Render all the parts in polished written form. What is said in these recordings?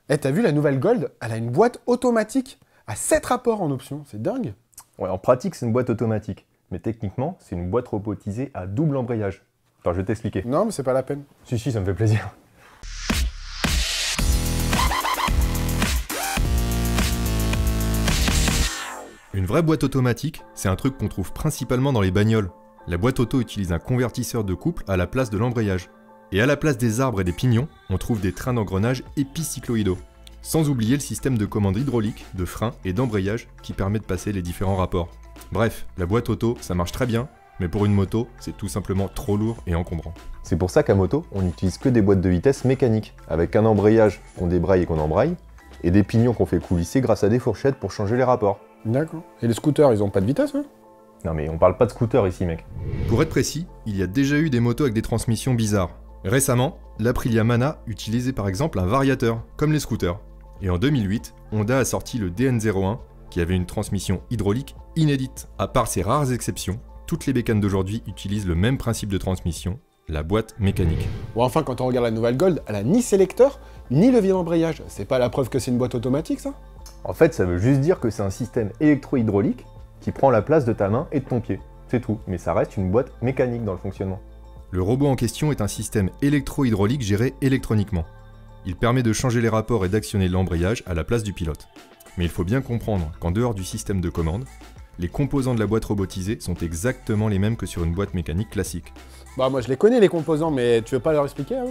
Eh, t'as vu la nouvelle Gold? Elle a une boîte automatique à 7 rapports en option, c'est dingue. Ouais, en pratique, c'est une boîte automatique. Mais techniquement, c'est une boîte robotisée à double embrayage. Attends, je vais t'expliquer. Non, mais c'est pas la peine. Si, ça me fait plaisir. Une vraie boîte automatique, c'est un truc qu'on trouve principalement dans les bagnoles. La boîte auto utilise un convertisseur de couple à la place de l'embrayage. Et à la place des arbres et des pignons, on trouve des trains d'engrenage épicycloïdaux. Sans oublier le système de commande hydraulique, de frein et d'embrayage qui permet de passer les différents rapports. Bref, la boîte auto, ça marche très bien, mais pour une moto, c'est tout simplement trop lourd et encombrant. C'est pour ça qu'à moto, on n'utilise que des boîtes de vitesse mécaniques, avec un embrayage qu'on débraye et qu'on embraye, et des pignons qu'on fait coulisser grâce à des fourchettes pour changer les rapports. D'accord. Et les scooters, ils ont pas de vitesse, hein? Non mais on parle pas de scooter ici, mec. Pour être précis, il y a déjà eu des motos avec des transmissions bizarres. Récemment, l'Aprilia Mana utilisait par exemple un variateur, comme les scooters. Et en 2008, Honda a sorti le DN01, qui avait une transmission hydraulique inédite. À part ces rares exceptions, toutes les bécanes d'aujourd'hui utilisent le même principe de transmission, la boîte mécanique. Bon, enfin, quand on regarde la nouvelle Gold, elle a ni sélecteur, ni levier d'embrayage. C'est pas la preuve que c'est une boîte automatique, ça? En fait, ça veut juste dire que c'est un système électro-hydraulique qui prend la place de ta main et de ton pied. C'est tout, mais ça reste une boîte mécanique dans le fonctionnement. Le robot en question est un système électro-hydraulique géré électroniquement. Il permet de changer les rapports et d'actionner l'embrayage à la place du pilote. Mais il faut bien comprendre qu'en dehors du système de commande, les composants de la boîte robotisée sont exactement les mêmes que sur une boîte mécanique classique. Bah, moi je les connais les composants, mais tu veux pas leur expliquer, hein?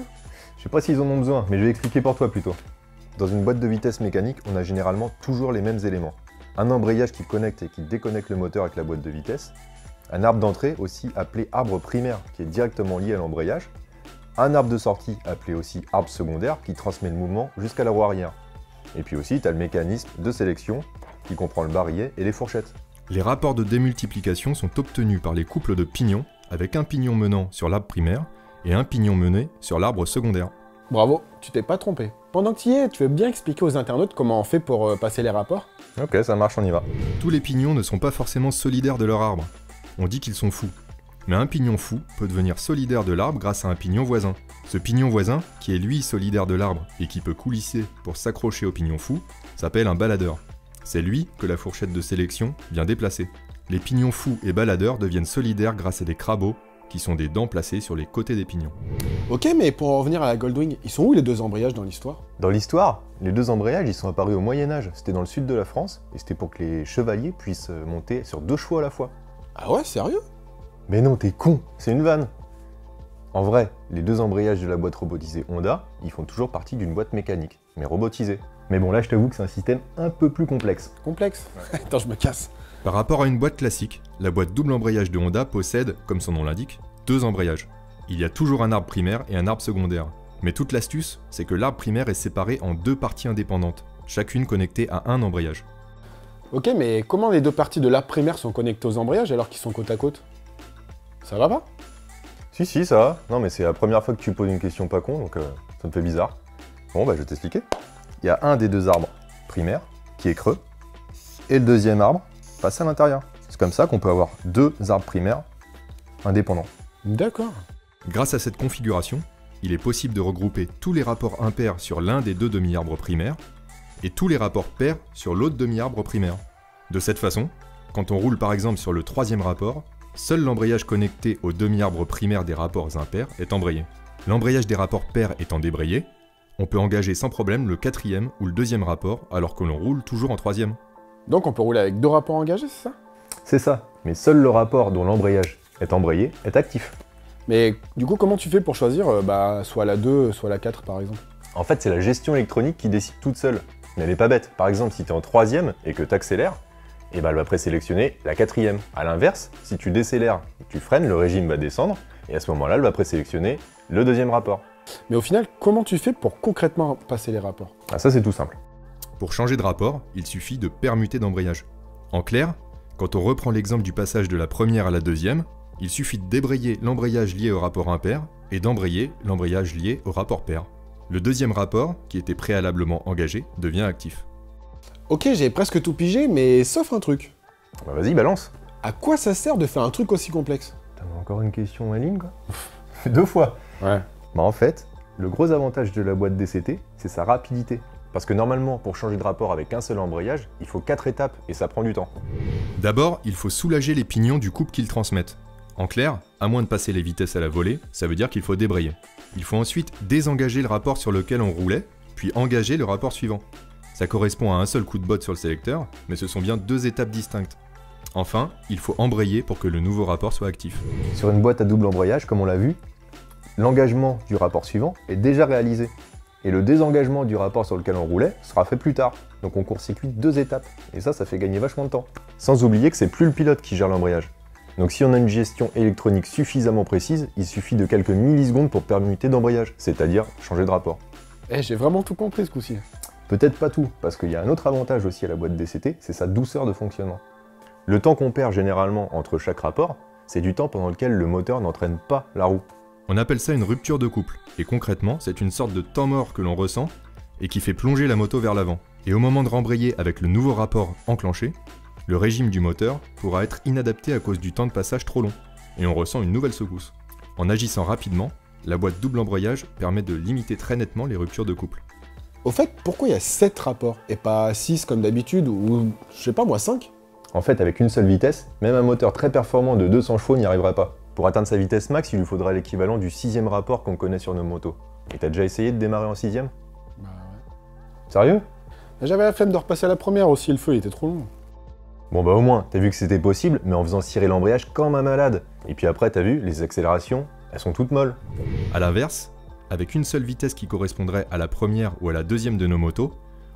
Je sais pas s'ils en ont besoin, mais je vais expliquer pour toi plutôt. Dans une boîte de vitesse mécanique, on a généralement toujours les mêmes éléments. Un embrayage qui connecte et qui déconnecte le moteur avec la boîte de vitesse, un arbre d'entrée, aussi appelé arbre primaire, qui est directement lié à l'embrayage, un arbre de sortie, appelé aussi arbre secondaire, qui transmet le mouvement jusqu'à la roue arrière. Et puis aussi, tu as le mécanisme de sélection, qui comprend le barillet et les fourchettes. Les rapports de démultiplication sont obtenus par les couples de pignons, avec un pignon menant sur l'arbre primaire et un pignon mené sur l'arbre secondaire. Bravo, tu t'es pas trompé. Pendant que tu y es, tu veux bien expliquer aux internautes comment on fait pour passer les rapports? Ok, ça marche, on y va. Tous les pignons ne sont pas forcément solidaires de leur arbre. On dit qu'ils sont fous. Mais un pignon fou peut devenir solidaire de l'arbre grâce à un pignon voisin. Ce pignon voisin, qui est lui solidaire de l'arbre et qui peut coulisser pour s'accrocher au pignon fou, s'appelle un baladeur. C'est lui que la fourchette de sélection vient déplacer. Les pignons fous et baladeurs deviennent solidaires grâce à des crabbeaux, qui sont des dents placées sur les côtés des pignons. Ok, mais pour en revenir à la Goldwing, ils sont où les deux embrayages dans l'histoire? Dans l'histoire, les deux embrayages ils sont apparus au Moyen-Âge. C'était dans le sud de la France, et c'était pour que les chevaliers puissent monter sur 2 chevaux à la fois. Ah ouais, sérieux? Mais non, t'es con, c'est une vanne. En vrai, les deux embrayages de la boîte robotisée Honda, ils font toujours partie d'une boîte mécanique, mais robotisée. Mais bon, là je t'avoue que c'est un système un peu plus complexe. Complexe? Attends, je me casse. Par rapport à une boîte classique, la boîte double embrayage de Honda possède, comme son nom l'indique, 2 embrayages. Il y a toujours un arbre primaire et un arbre secondaire. Mais toute l'astuce, c'est que l'arbre primaire est séparé en 2 parties indépendantes, chacune connectée à un embrayage. Ok, mais comment les deux parties de l'arbre primaire sont connectées aux embrayages alors qu'ils sont côte à côte? Ça va pas? Si, ça va. Non mais c'est la première fois que tu poses une question pas con, donc ça me fait bizarre. Bon bah je vais t'expliquer. Il y a un des 2 arbres primaires qui est creux, et le deuxième arbre passe à l'intérieur. C'est comme ça qu'on peut avoir 2 arbres primaires indépendants. D'accord. Grâce à cette configuration, il est possible de regrouper tous les rapports impairs sur l'un des 2 demi-arbres primaires, et tous les rapports pairs sur l'autre demi-arbre primaire. De cette façon, quand on roule par exemple sur le 3e rapport, seul l'embrayage connecté au demi-arbre primaire des rapports impairs est embrayé. L'embrayage des rapports pairs étant débrayé, on peut engager sans problème le 4e ou le 2e rapport alors que l'on roule toujours en 3e. Donc on peut rouler avec 2 rapports engagés, c'est ça? C'est ça, mais seul le rapport dont l'embrayage est embrayé est actif. Mais du coup, comment tu fais pour choisir soit la 2, soit la 4 par exemple? En fait, c'est la gestion électronique qui décide toute seule. Mais elle est pas bête. Par exemple, si tu es en 3e et que tu accélères, et ben elle va présélectionner la 4e. A l'inverse, si tu décélères et que tu freines, le régime va descendre, et à ce moment-là, elle va présélectionner le 2e rapport. Mais au final, comment tu fais pour concrètement passer les rapports? Ah ça c'est tout simple. Pour changer de rapport, il suffit de permuter d'embrayage. En clair, quand on reprend l'exemple du passage de la première à la 2e, il suffit de débrayer l'embrayage lié au rapport impair et d'embrayer l'embrayage lié au rapport pair. Le 2e rapport, qui était préalablement engagé, devient actif. Ok, j'ai presque tout pigé, mais sauf un truc. Bah vas-y, balance. À quoi ça sert de faire un truc aussi complexe? T'as encore une question en ligne, quoi? 2 fois. Ouais. Bah en fait, Le gros avantage de la boîte DCT, c'est sa rapidité. Parce que normalement, pour changer de rapport avec un seul embrayage, il faut 4 étapes et ça prend du temps. D'abord, il faut soulager les pignons du couple qu'ils transmettent. En clair, à moins de passer les vitesses à la volée, ça veut dire qu'il faut débrayer. Il faut ensuite désengager le rapport sur lequel on roulait, puis engager le rapport suivant. Ça correspond à un seul coup de botte sur le sélecteur, mais ce sont bien 2 étapes distinctes. Enfin, il faut embrayer pour que le nouveau rapport soit actif. Sur une boîte à double embrayage, comme on l'a vu, l'engagement du rapport suivant est déjà réalisé. Et le désengagement du rapport sur lequel on roulait sera fait plus tard. Donc on court-circuite 2 étapes. Et ça fait gagner vachement de temps. Sans oublier que c'est plus le pilote qui gère l'embrayage. Donc si on a une gestion électronique suffisamment précise, il suffit de quelques millisecondes pour permuter d'embrayage, c'est-à-dire changer de rapport. J'ai vraiment tout compris ce coup-ci. Peut-être pas tout, parce qu'il y a un autre avantage aussi à la boîte DCT, c'est sa douceur de fonctionnement. Le temps qu'on perd généralement entre chaque rapport, c'est du temps pendant lequel le moteur n'entraîne pas la roue. On appelle ça une rupture de couple, et concrètement, c'est une sorte de temps mort que l'on ressent et qui fait plonger la moto vers l'avant. Et au moment de rembrayer avec le nouveau rapport enclenché, le régime du moteur pourra être inadapté à cause du temps de passage trop long, et on ressent une nouvelle secousse. En agissant rapidement, la boîte double embrayage permet de limiter très nettement les ruptures de couple. Au fait, pourquoi il y a 7 rapports et pas 6 comme d'habitude ou, je sais pas moi, 5? En fait, avec une seule vitesse, même un moteur très performant de 200 chevaux n'y arriverait pas. Pour atteindre sa vitesse max, il lui faudra l'équivalent du 6e rapport qu'on connaît sur nos motos. Et t'as déjà essayé de démarrer en 6e? Bah ouais. Sérieux? J'avais la flemme de repasser à la première aussi, le feu il était trop long. Bon bah au moins, t'as vu que c'était possible, mais en faisant cirer l'embrayage comme un malade. Et puis après, t'as vu, les accélérations, elles sont toutes molles. A l'inverse, avec une seule vitesse qui correspondrait à la première ou à la deuxième de nos motos,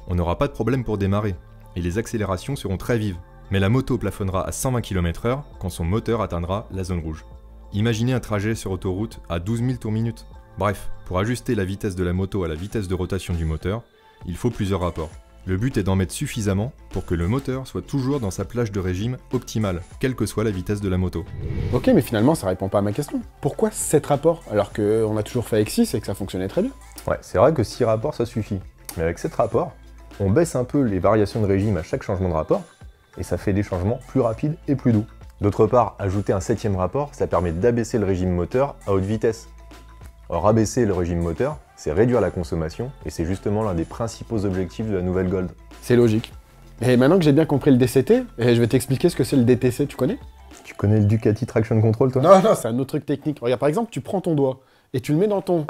on n'aura pas de problème pour démarrer, et les accélérations seront très vives. Mais la moto plafonnera à 120 km/h quand son moteur atteindra la zone rouge. Imaginez un trajet sur autoroute à 12 000 tours minute. Bref, pour ajuster la vitesse de la moto à la vitesse de rotation du moteur, il faut plusieurs rapports. Le but est d'en mettre suffisamment pour que le moteur soit toujours dans sa plage de régime optimale, quelle que soit la vitesse de la moto. Ok, mais finalement ça répond pas à ma question. Pourquoi 7 rapports alors qu'on a toujours fait avec 6 et que ça fonctionnait très bien? Ouais, c'est vrai que 6 rapports ça suffit. Mais avec 7 rapports, on baisse un peu les variations de régime à chaque changement de rapport, et ça fait des changements plus rapides et plus doux. D'autre part, ajouter un 7e rapport, ça permet d'abaisser le régime moteur à haute vitesse. Or, abaisser le régime moteur, c'est réduire la consommation, et c'est justement l'un des principaux objectifs de la nouvelle Gold. C'est logique. Et maintenant que j'ai bien compris le DCT, je vais t'expliquer ce que c'est le DTC, tu connais? Tu connais le Ducati Traction Control, toi? Non, c'est un autre truc technique. Regarde, par exemple, tu prends ton doigt et tu le mets dans ton